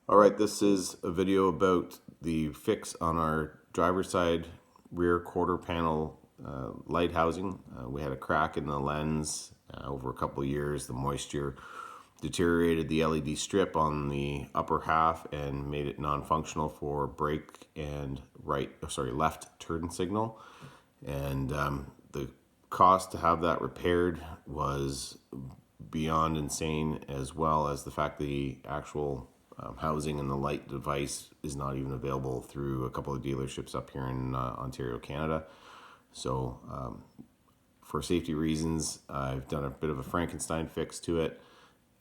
All right, this is a video about the fix on our driver's side rear quarter panel light housing. We had a crack in the lens over a couple of years. The moisture deteriorated the LED strip on the upper half and made it non-functional for brake and left turn signal. And the cost to have that repaired was beyond insane, as well as the fact the actual housing and the light device is not even available through a couple of dealerships up here in Ontario, Canada. So for safety reasons, I've done a bit of a Frankenstein fix to it,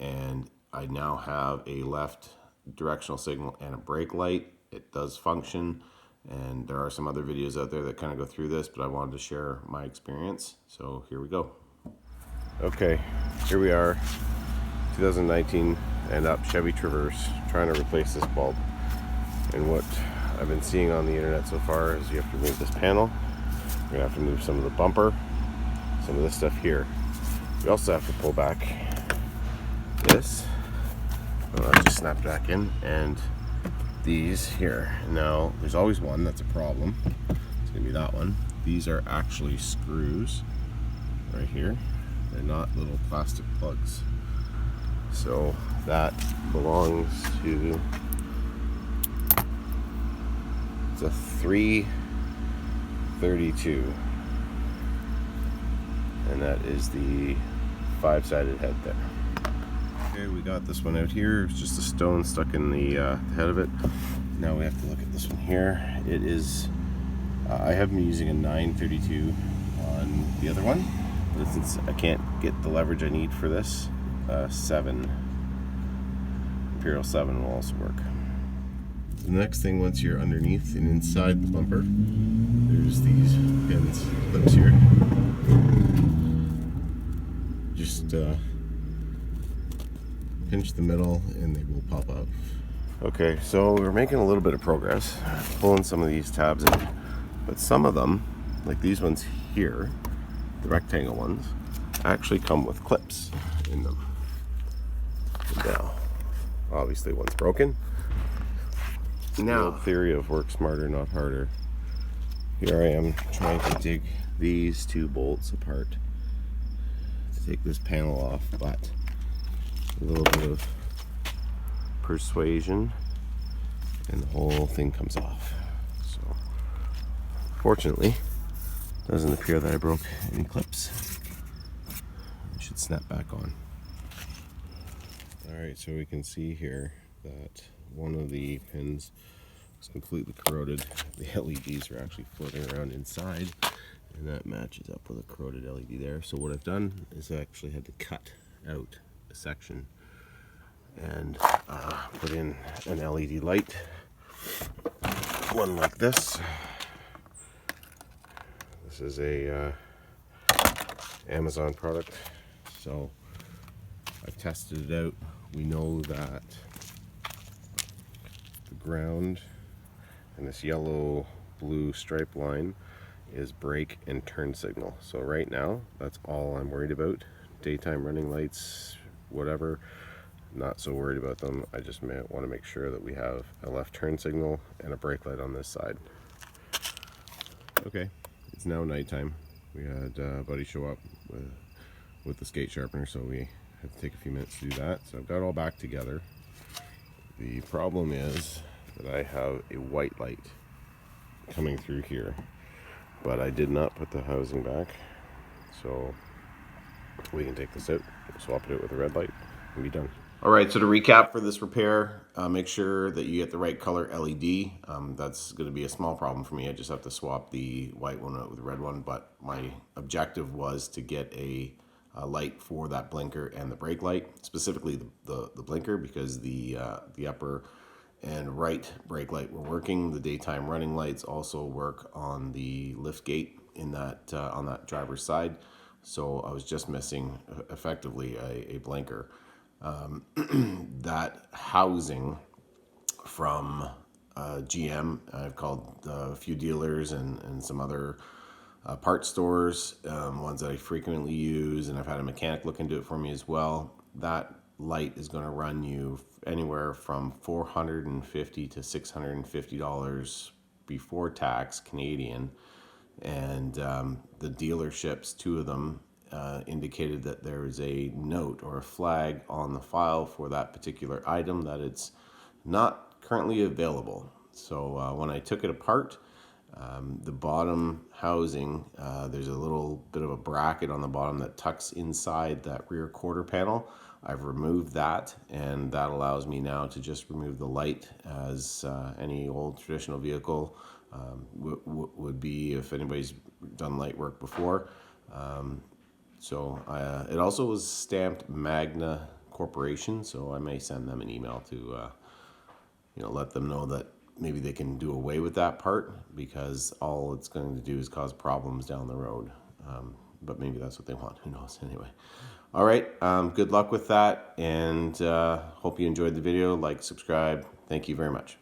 and I now have a left directional signal and a brake light. It does function, and there are some other videos out there that kind of go through this, but I wanted to share my experience. So here we go. Okay, here we are, 2019, and up Chevy Traverse, trying to replace this bulb. And what I've been seeing on the internet so far is you have to remove this panel. You're gonna have to move some of the bumper, some of this stuff here. You also have to pull back this. Oh, that just snapped back in, and these here. Now, there's always one that's a problem. It's gonna be that one. These are actually screws right here. They're not little plastic plugs. So that belongs to, it's a 332, and that is the 5-sided head there. Okay, we got this one out here. It's just a stone stuck in the head of it. Now we have to look at this one here. It is, I have been using a 932 on the other one, but since I can't get the leverage I need for this, 7 Imperial 7 will also work. The next thing, once you're underneath and inside the bumper, there's these pins, clips here. Just pinch the middle and they will pop out. Okay, so we're making a little bit of progress, pulling some of these tabs in, but some of them, like these ones here, the rectangle ones, actually come with clips in them. Now, obviously one's broken. Now, the theory of work smarter, not harder. Here I am trying to dig these two bolts apart to take this panel off, but a little bit of persuasion and the whole thing comes off. So, fortunately, it doesn't appear that I broke any clips. It should snap back on. Alright, so we can see here that one of the pins is completely corroded. The LEDs are actually floating around inside, and that matches up with a corroded LED there. So what I've done is I actually had to cut out a section and put in an LED light, one like this. This is a Amazon product, so I've tested it out. We know that the ground and this yellow blue stripe line is brake and turn signal. So right now, that's all I'm worried about. Daytime running lights, whatever, not so worried about them. I just want to make sure that we have a left turn signal and a brake light on this side. Okay, it's now nighttime. We had a buddy show up with the skate sharpener, so we had to take a few minutes to do that. So I've got it all back together. The problem is that I have a white light coming through here, but I did not put the housing back. So we can take this out, swap it out with a red light, and be done. All right, so to recap for this repair, make sure that you get the right color LED. That's going to be a small problem for me. I just have to swap the white one out with the red one, but my objective was to get a light for that blinker and the brake light, specifically the blinker, because the upper and right brake light were working. The daytime running lights also work on the lift gate in that on that driver's side. So I was just missing effectively a blinker. That housing from GM, I've called a few dealers and some other part stores, ones that I frequently use, and I've had a mechanic look into it for me as well. That light is going to run you anywhere from $450 to $650 before tax Canadian. And the dealerships, two of them, indicated that there is a note or a flag on the file for that particular item that it's not currently available. So when I took it apart, the bottom housing, there's a little bit of a bracket on the bottom that tucks inside that rear quarter panel. I've removed that, and that allows me now to just remove the light as any old traditional vehicle would be if anybody's done light work before. It also was stamped Magna Corporation, so I may send them an email to let them know that maybe they can do away with that part, because all it's going to do is cause problems down the road. But maybe that's what they want. Who knows? Anyway. All right. Good luck with that, and hope you enjoyed the video. Like, subscribe. Thank you very much.